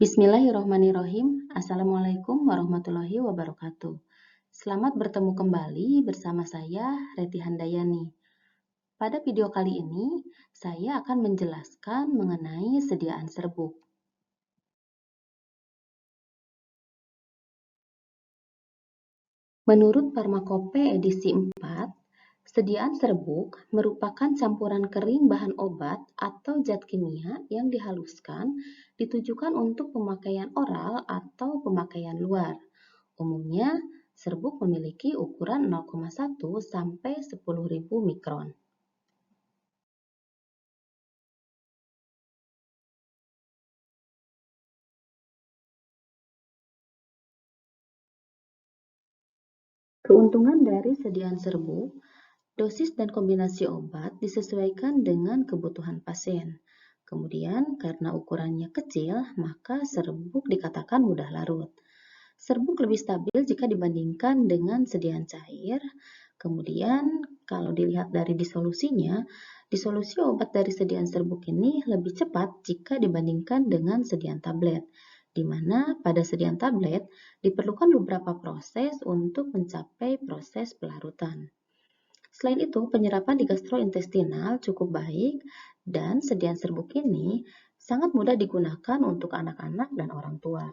Bismillahirrahmanirrahim. Assalamualaikum warahmatullahi wabarakatuh. Selamat bertemu kembali bersama saya, Reti Handayani. Pada video kali ini, saya akan menjelaskan mengenai sediaan serbuk. Menurut Pharmacope edisi 4, sediaan serbuk merupakan campuran kering bahan obat atau zat kimia yang dihaluskan ditujukan untuk pemakaian oral atau pemakaian luar. Umumnya, serbuk memiliki ukuran 0,1 sampai 10.000 mikron. Keuntungan dari sediaan serbuk, dosis dan kombinasi obat disesuaikan dengan kebutuhan pasien. Kemudian, karena ukurannya kecil, maka serbuk dikatakan mudah larut. Serbuk lebih stabil jika dibandingkan dengan sediaan cair. Kemudian, kalau dilihat dari disolusinya, disolusi obat dari sediaan serbuk ini lebih cepat jika dibandingkan dengan sediaan tablet, di mana pada sediaan tablet diperlukan beberapa proses untuk mencapai proses pelarutan. Selain itu, penyerapan di gastrointestinal cukup baik dan sediaan serbuk ini sangat mudah digunakan untuk anak-anak dan orang tua.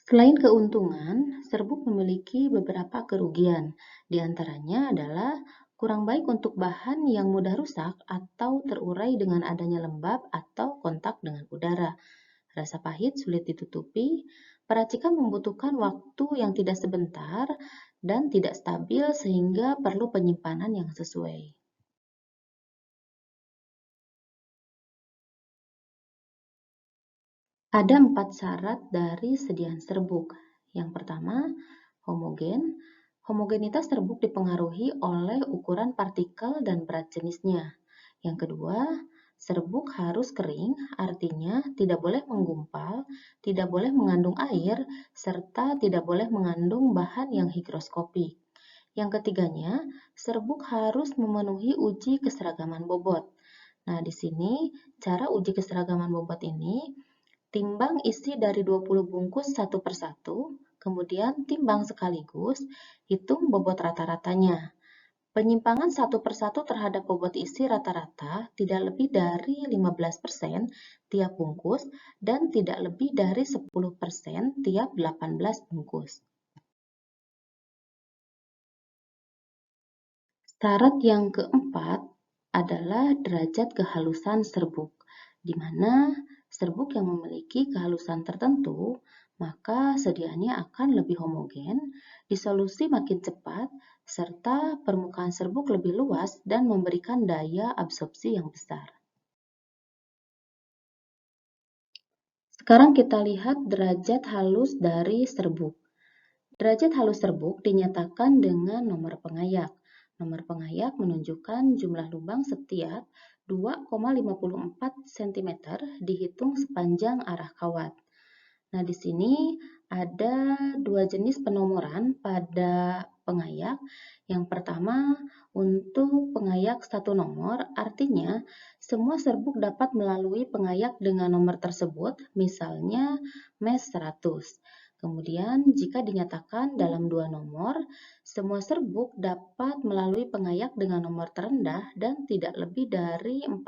Selain keuntungan, serbuk memiliki beberapa kerugian. Di antaranya adalah kurang baik untuk bahan yang mudah rusak atau terurai dengan adanya lembab atau kontak dengan udara. Rasa pahit sulit ditutupi, peracikan membutuhkan waktu yang tidak sebentar, dan tidak stabil sehingga perlu penyimpanan yang sesuai. Ada 4 syarat dari sediaan serbuk. Yang pertama, homogen. Homogenitas serbuk dipengaruhi oleh ukuran partikel dan berat jenisnya. Yang kedua, serbuk harus kering, artinya tidak boleh menggumpal, tidak boleh mengandung air, serta tidak boleh mengandung bahan yang higroskopik. Yang ketiganya, serbuk harus memenuhi uji keseragaman bobot. Nah, di sini cara uji keseragaman bobot ini, timbang isi dari 20 bungkus satu per satu, kemudian timbang sekaligus, hitung bobot rata-ratanya. Penyimpangan satu per satu terhadap bobot isi rata-rata tidak lebih dari 15% tiap bungkus dan tidak lebih dari 10% tiap 18 bungkus. Syarat yang keempat adalah derajat kehalusan serbuk, di mana serbuk yang memiliki kehalusan tertentu, maka sediaannya akan lebih homogen, disolusi makin cepat, serta permukaan serbuk lebih luas dan memberikan daya absorpsi yang besar. Sekarang kita lihat derajat halus dari serbuk. Derajat halus serbuk dinyatakan dengan nomor pengayak. Nomor pengayak menunjukkan jumlah lubang setiap 2,54 cm dihitung sepanjang arah kawat. Nah, di sini ada dua jenis penomoran pada pengayak. Yang pertama, untuk pengayak satu nomor, artinya semua serbuk dapat melalui pengayak dengan nomor tersebut, misalnya mes 100. Kemudian, jika dinyatakan dalam dua nomor, semua serbuk dapat melalui pengayak dengan nomor terendah dan tidak lebih dari 40%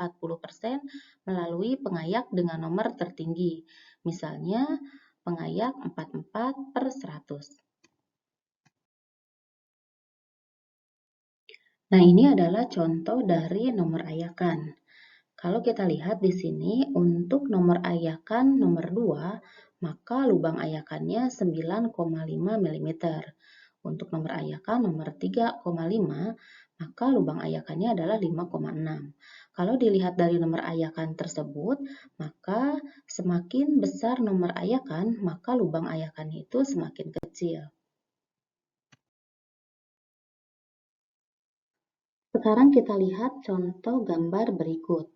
melalui pengayak dengan nomor tertinggi. Misalnya, pengayak 44 per 100. Nah, ini adalah contoh dari nomor ayakan. Kalau kita lihat di sini, untuk nomor ayakan nomor 2, maka lubang ayakannya 9,5 mm. Untuk nomor ayakan nomor 3,5, maka lubang ayakannya adalah 5,6. Kalau dilihat dari nomor ayakan tersebut, maka semakin besar nomor ayakan, maka lubang ayakannya itu semakin kecil. Sekarang kita lihat contoh gambar berikut.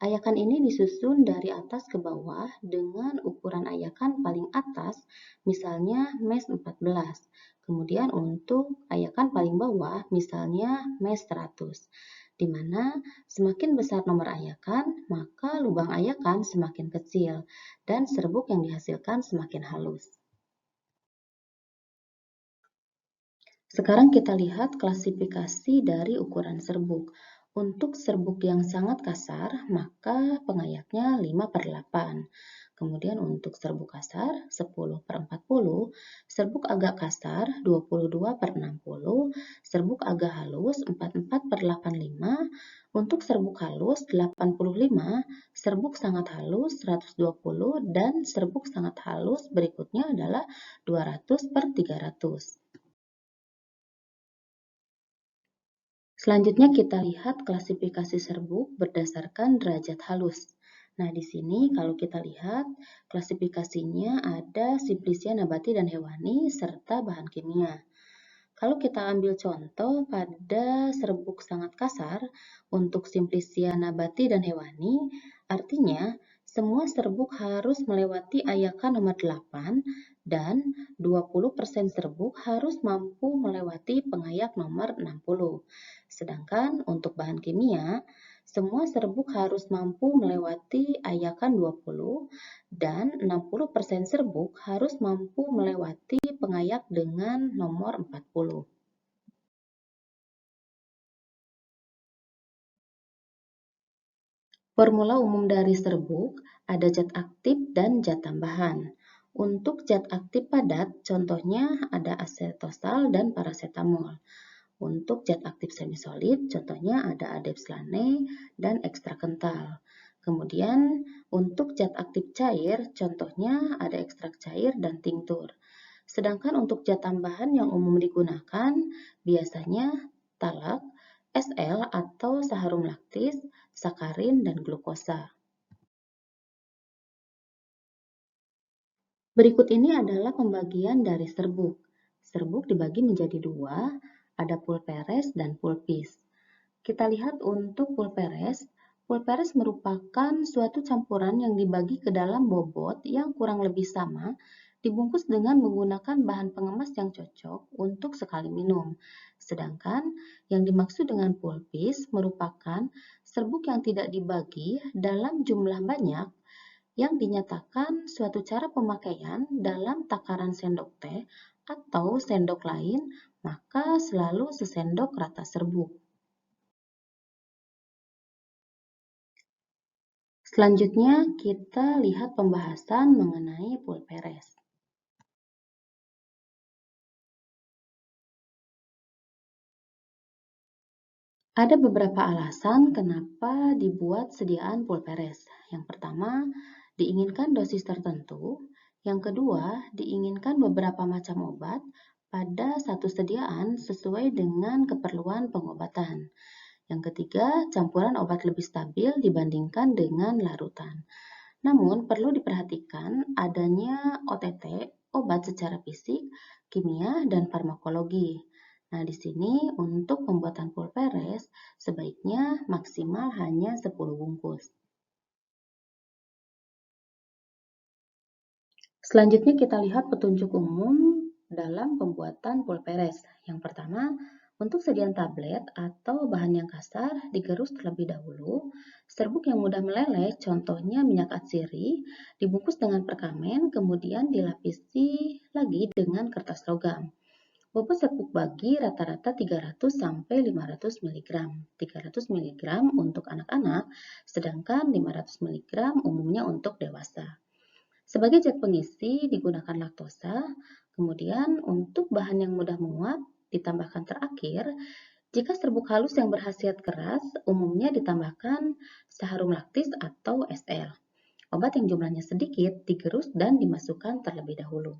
Ayakan ini disusun dari atas ke bawah dengan ukuran ayakan paling atas, misalnya mes 14. Kemudian untuk ayakan paling bawah, misalnya mes 100, di mana semakin besar nomor ayakan, maka lubang ayakan semakin kecil dan serbuk yang dihasilkan semakin halus. Sekarang kita lihat klasifikasi dari ukuran serbuk. Untuk serbuk yang sangat kasar, maka pengayaknya 5/8. Kemudian untuk serbuk kasar 10/40, serbuk agak kasar 22/60, serbuk agak halus 44/85, untuk serbuk halus 85, serbuk sangat halus 120, dan serbuk sangat halus berikutnya adalah 200/300. Selanjutnya kita lihat klasifikasi serbuk berdasarkan derajat halus. Nah, di sini kalau kita lihat klasifikasinya ada simplisia nabati dan hewani serta bahan kimia. Kalau kita ambil contoh pada serbuk sangat kasar untuk simplisia nabati dan hewani, artinya semua serbuk harus melewati ayakan nomor 8 dan 20% serbuk harus mampu melewati pengayak nomor 60. Sedangkan untuk bahan kimia, semua serbuk harus mampu melewati ayakan 20 dan 60% serbuk harus mampu melewati pengayak dengan nomor 40. Formula umum dari serbuk ada zat aktif dan zat tambahan. Untuk zat aktif padat, contohnya ada asetosal dan paracetamol. Untuk zat aktif semisolid, contohnya ada adepslane dan ekstra kental. Kemudian untuk zat aktif cair, contohnya ada ekstrak cair dan tinktur. Sedangkan untuk zat tambahan yang umum digunakan biasanya talak, SL atau saharum laktis, sakarin, dan glukosa. Berikut ini adalah pembagian dari serbuk. Serbuk dibagi menjadi dua, ada pulperes dan pulpis. Kita lihat untuk pulperes. Pulperes merupakan suatu campuran yang dibagi ke dalam bobot yang kurang lebih sama, dibungkus dengan menggunakan bahan pengemas yang cocok untuk sekali minum. Sedangkan yang dimaksud dengan pulpis merupakan serbuk yang tidak dibagi dalam jumlah banyak, yang dinyatakan suatu cara pemakaian dalam takaran sendok teh atau sendok lain, maka selalu sesendok rata serbuk. Selanjutnya, kita lihat pembahasan mengenai pulperes. Ada beberapa alasan kenapa dibuat sediaan pulperes. Yang pertama, diinginkan dosis tertentu. Yang kedua, diinginkan beberapa macam obat pada satu sediaan sesuai dengan keperluan pengobatan. Yang ketiga, campuran obat lebih stabil dibandingkan dengan larutan. Namun, perlu diperhatikan adanya OTT, obat secara fisik, kimia, dan farmakologi. Nah, di sini untuk pembuatan pulperes sebaiknya maksimal hanya 10 bungkus. Selanjutnya kita lihat petunjuk umum dalam pembuatan pulperes. Yang pertama, untuk sediaan tablet atau bahan yang kasar digerus terlebih dahulu. Serbuk yang mudah meleleh, contohnya minyak atsiri, dibungkus dengan perkamen, kemudian dilapisi lagi dengan kertas logam. Bobot serbuk bagi rata-rata 300 sampai 500 mg. 300 mg untuk anak-anak, sedangkan 500 mg umumnya untuk dewasa. Sebagai zat pengisi digunakan laktosa, kemudian untuk bahan yang mudah menguap ditambahkan terakhir. Jika serbuk halus yang berkhasiat keras, umumnya ditambahkan saharum laktis atau SL. Obat yang jumlahnya sedikit digerus dan dimasukkan terlebih dahulu.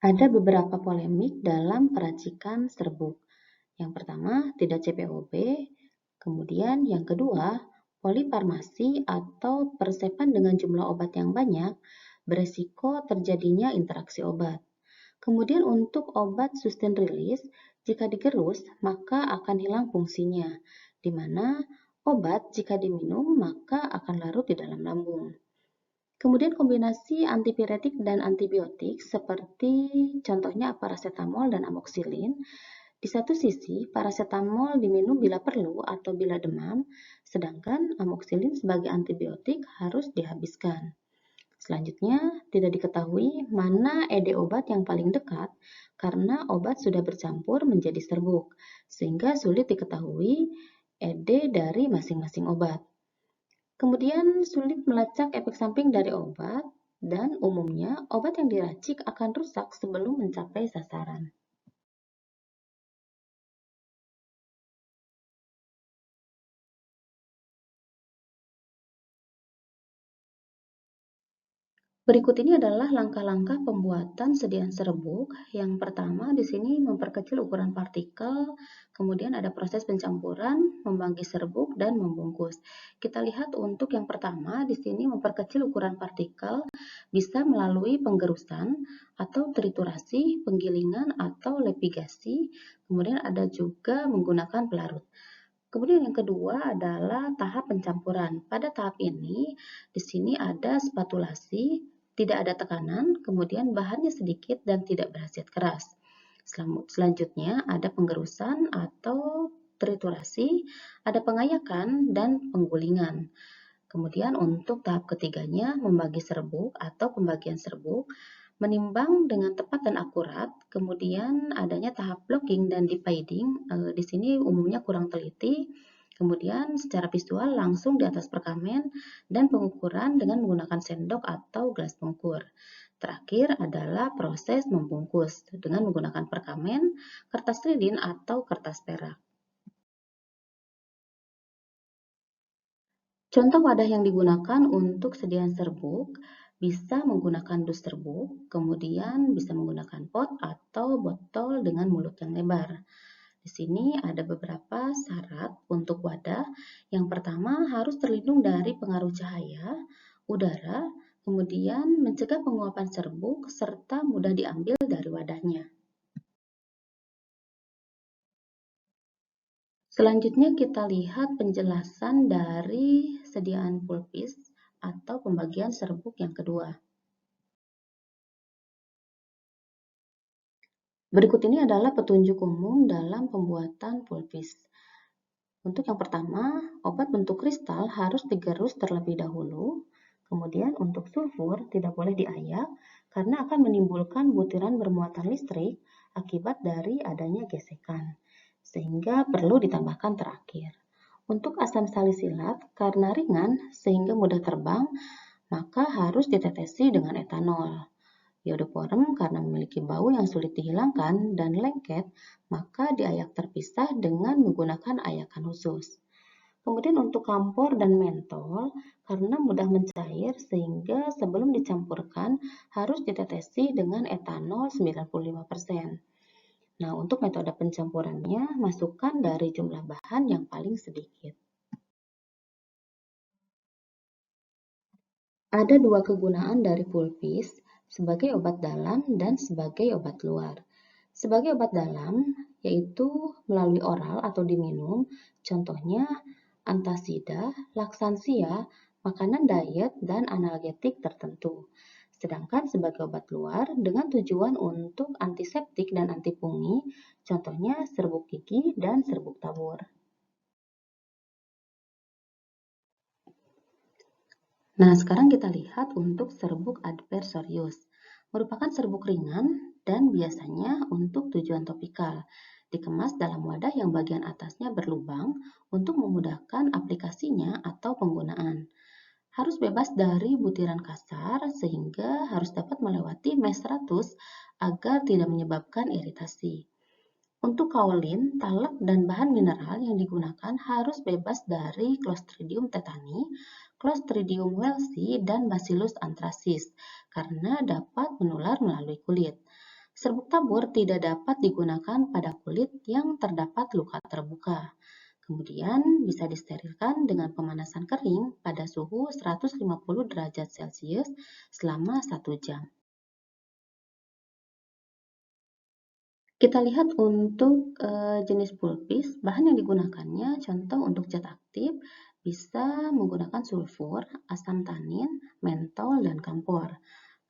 Ada beberapa polemik dalam peracikan serbuk. Yang pertama, tidak CPOB. Kemudian yang kedua, polifarmasi atau persepan dengan jumlah obat yang banyak beresiko terjadinya interaksi obat. Kemudian untuk obat sustain release, jika digerus maka akan hilang fungsinya, di mana Obat jika diminum maka akan larut di dalam lambung. Kemudian kombinasi antipiretik dan antibiotik seperti contohnya paracetamol dan amoxicillin. Di satu sisi, paracetamol diminum bila perlu atau bila demam, sedangkan amoxicillin sebagai antibiotik harus dihabiskan. Selanjutnya, tidak diketahui mana ED obat yang paling dekat karena obat sudah bercampur menjadi serbuk, sehingga sulit diketahui ED dari masing-masing obat. Kemudian sulit melacak efek samping dari obat, dan umumnya obat yang diracik akan rusak sebelum mencapai sasaran. Berikut ini adalah langkah-langkah pembuatan sediaan serbuk. Yang pertama di sini memperkecil ukuran partikel, kemudian ada proses pencampuran, membagi serbuk, dan membungkus. Kita lihat untuk yang pertama di sini memperkecil ukuran partikel bisa melalui penggerusan atau triturasi, penggilingan atau lepigasi, kemudian ada juga menggunakan pelarut. Kemudian yang kedua adalah tahap pencampuran. Pada tahap ini, di sini ada spatulasi, tidak ada tekanan, kemudian bahannya sedikit dan tidak berhasiat keras. Selanjutnya ada penggerusan atau triturasi, ada pengayakan dan penggulingan. Kemudian untuk tahap ketiganya, membagi serbuk atau pembagian serbuk, menimbang dengan tepat dan akurat, kemudian adanya tahap blocking dan dividing, di sini umumnya kurang teliti, kemudian secara visual langsung di atas perkamen, dan pengukuran dengan menggunakan sendok atau gelas pengukur. Terakhir adalah proses membungkus dengan menggunakan perkamen, kertas lilin, atau kertas perak. Contoh wadah yang digunakan untuk sediaan serbuk bisa menggunakan dus serbuk, kemudian bisa menggunakan pot atau botol dengan mulut yang lebar. Di sini ada beberapa syarat untuk wadah. Yang pertama harus terlindung dari pengaruh cahaya, udara, kemudian mencegah penguapan serbuk serta mudah diambil dari wadahnya. Selanjutnya kita lihat penjelasan dari sediaan pulpis atau pembagian serbuk yang kedua. Berikut ini adalah petunjuk umum dalam pembuatan pulpis. Untuk yang pertama, obat bentuk kristal harus digerus terlebih dahulu. Kemudian untuk sulfur tidak boleh diayak karena akan menimbulkan butiran bermuatan listrik akibat dari adanya gesekan, sehingga perlu ditambahkan terakhir. Untuk asam salisilat, karena ringan sehingga mudah terbang, maka harus ditetesi dengan etanol. Iodoform karena memiliki bau yang sulit dihilangkan dan lengket, maka diayak terpisah dengan menggunakan ayakan khusus. Kemudian untuk kampor dan mentol, karena mudah mencair sehingga sebelum dicampurkan harus ditetesi dengan etanol 95%. Nah, untuk metode pencampurannya, masukkan dari jumlah bahan yang paling sedikit. Ada dua kegunaan dari pulpis, sebagai obat dalam dan sebagai obat luar. Sebagai obat dalam, yaitu melalui oral atau diminum, contohnya antasida, laksansia, makanan diet, dan analgetik tertentu. Sedangkan sebagai obat luar dengan tujuan untuk antiseptik dan antipungi, contohnya serbuk gigi dan serbuk tabur. Nah, sekarang kita lihat untuk serbuk adversorius. Merupakan serbuk ringan dan biasanya untuk tujuan topikal. Dikemas dalam wadah yang bagian atasnya berlubang untuk memudahkan aplikasinya atau penggunaan. Harus bebas dari butiran kasar sehingga harus dapat melewati mes 100 agar tidak menyebabkan iritasi. Untuk kaolin, talek, dan bahan mineral yang digunakan harus bebas dari Clostridium tetani, Clostridium welsii, dan Bacillus anthracis karena dapat menular melalui kulit. Serbuk tabur tidak dapat digunakan pada kulit yang terdapat luka terbuka. Kemudian bisa disterilkan dengan pemanasan kering pada suhu 150 derajat Celcius selama 1 jam. Kita lihat untuk jenis pulpis, bahan yang digunakannya contoh untuk cat aktif bisa menggunakan sulfur, asam tanin, mentol, dan kampor.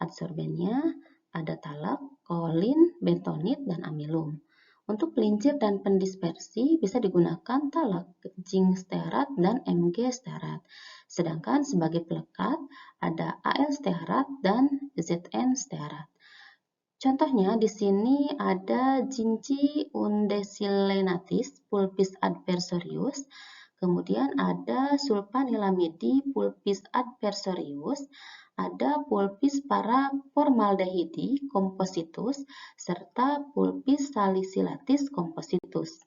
Adsorbennya ada talak, kaolin, bentonit, dan amilum. Untuk pelincir dan pendispersi bisa digunakan talak, zinc stearat, dan Mg stearat. Sedangkan sebagai pelekat ada Al stearat dan Zn stearat. Contohnya di sini ada Ginci undesilenatis pulpis adversorius, kemudian ada sulfanilamidi pulpis adversorius, ada pulpis para formaldehidi compositus, serta pulpis salicilatis compositus.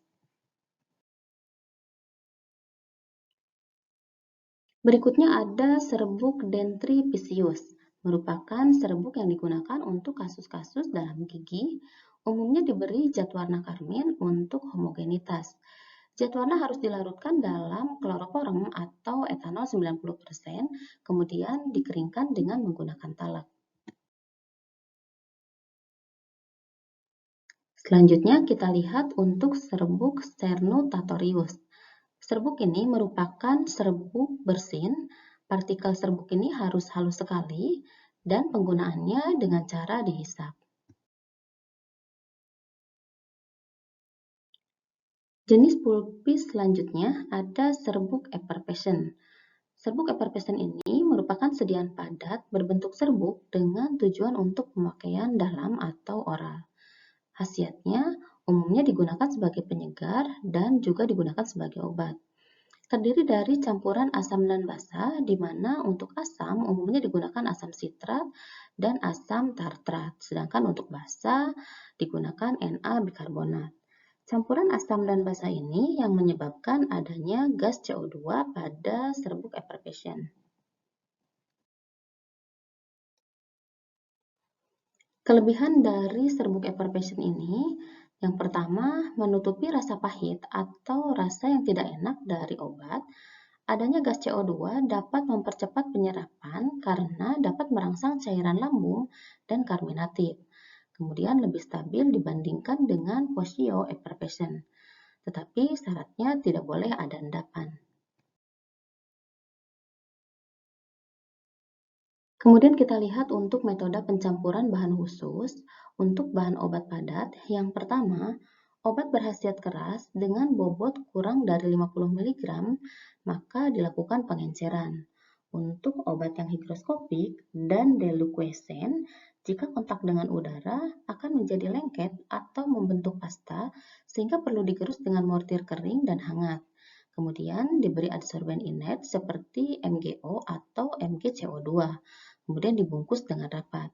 Berikutnya ada serbuk dentrificius, merupakan serbuk yang digunakan untuk kasus-kasus dalam gigi, umumnya diberi zat warna karmin untuk homogenitas. Zat warna harus dilarutkan dalam kloroform atau etanol 90%, kemudian dikeringkan dengan menggunakan talak. Selanjutnya kita lihat untuk serbuk Sternutatorius. Serbuk ini merupakan serbuk bersin. Partikel serbuk ini harus halus sekali dan penggunaannya dengan cara dihisap. Jenis pulpis selanjutnya ada serbuk effervescent. Serbuk effervescent ini merupakan sediaan padat berbentuk serbuk dengan tujuan untuk pemakaian dalam atau oral. Khasiatnya umumnya digunakan sebagai penyegar dan juga digunakan sebagai obat. Terdiri dari campuran asam dan basa, di mana untuk asam umumnya digunakan asam sitrat dan asam tartrat, sedangkan untuk basa digunakan Na bikarbonat. Campuran asam dan basa ini yang menyebabkan adanya gas CO2 pada serbuk effervescent. Kelebihan dari serbuk effervescent ini, yang pertama, menutupi rasa pahit atau rasa yang tidak enak dari obat. Adanya gas CO2 dapat mempercepat penyerapan karena dapat merangsang cairan lambung dan karminatif. Kemudian lebih stabil dibandingkan dengan posio effervescent. Tetapi syaratnya tidak boleh ada endapan. Kemudian kita lihat untuk metode pencampuran bahan khusus untuk bahan obat padat. Yang pertama, obat berkhasiat keras dengan bobot kurang dari 50 mg, maka dilakukan pengenceran. Untuk obat yang higroskopik dan deliquescent, jika kontak dengan udara akan menjadi lengket atau membentuk pasta sehingga perlu digerus dengan mortir kering dan hangat. Kemudian diberi adsorben inert seperti MgO atau MgCO2. Kemudian dibungkus dengan rapat.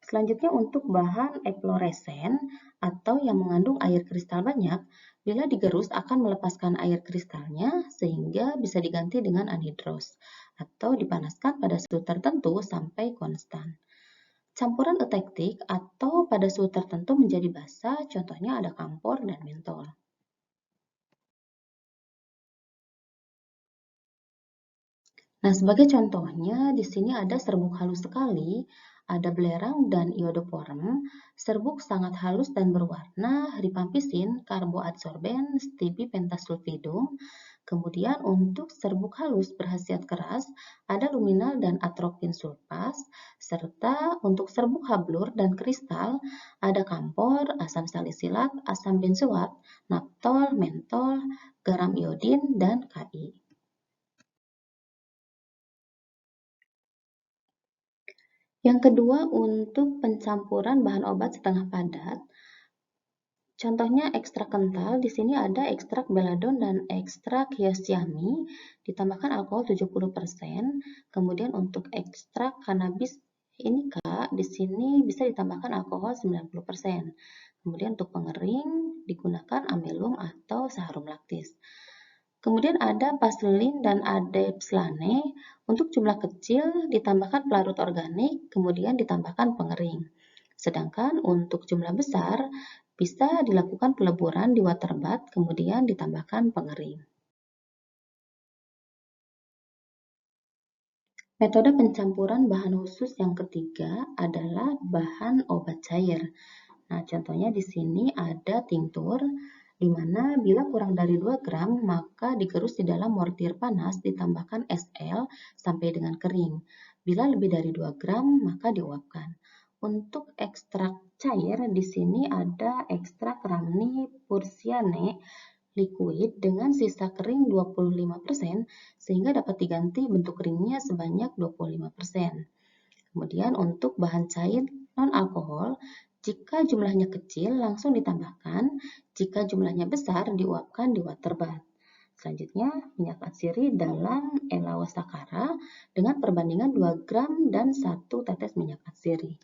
Selanjutnya untuk bahan efloresen atau yang mengandung air kristal banyak, bila digerus akan melepaskan air kristalnya sehingga bisa diganti dengan anhidros atau dipanaskan pada suhu tertentu sampai konstan. Campuran etektik atau pada suhu tertentu menjadi basa, contohnya ada kampor dan mentol. Nah, sebagai contohnya, di sini ada serbuk halus sekali, ada belerang dan iodoform. Serbuk sangat halus dan berwarna, rifampicin, karboadsorben, stibipentasulfidum. Kemudian untuk serbuk halus berkhasiat keras, ada luminal dan atropin sulfas, serta untuk serbuk hablur dan kristal, ada kampor, asam salisilat, asam benzoat, naptol, mentol, garam iodin, dan Ki. Yang kedua, untuk pencampuran bahan obat setengah padat. Contohnya ekstrak kental, di sini ada ekstrak beladon dan ekstrak hyoscyamine, ditambahkan alkohol 70%. Kemudian untuk ekstrak cannabis indica, di sini bisa ditambahkan alkohol 90%. Kemudian untuk pengering digunakan amilum atau saharum laktis. Kemudian ada paslin dan adepslane. Untuk jumlah kecil ditambahkan pelarut organik, kemudian ditambahkan pengering. Sedangkan untuk jumlah besar bisa dilakukan peleburan di waterbath, kemudian ditambahkan pengering. Metode pencampuran bahan khusus yang ketiga adalah bahan obat cair. Nah, contohnya di sini ada tinktur, di mana bila kurang dari 2 gram, maka digerus di dalam mortir panas ditambahkan SL sampai dengan kering. Bila lebih dari 2 gram, maka diuapkan. Untuk ekstrak cair, di sini ada ekstrak Ramni Pursiane liquid dengan sisa kering 25% sehingga dapat diganti bentuk keringnya sebanyak 25%. Kemudian untuk bahan cair non-alkohol, jika jumlahnya kecil langsung ditambahkan, jika jumlahnya besar diuapkan di water bath. Selanjutnya, minyak atsiri dalam Elawasakara dengan perbandingan 2 gram dan 1 tetes minyak atsiri.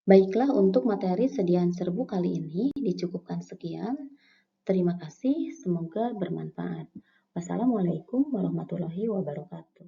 Baiklah, untuk materi sediaan serbuk kali ini dicukupkan sekian. Terima kasih, semoga bermanfaat. Wassalamualaikum warahmatullahi wabarakatuh.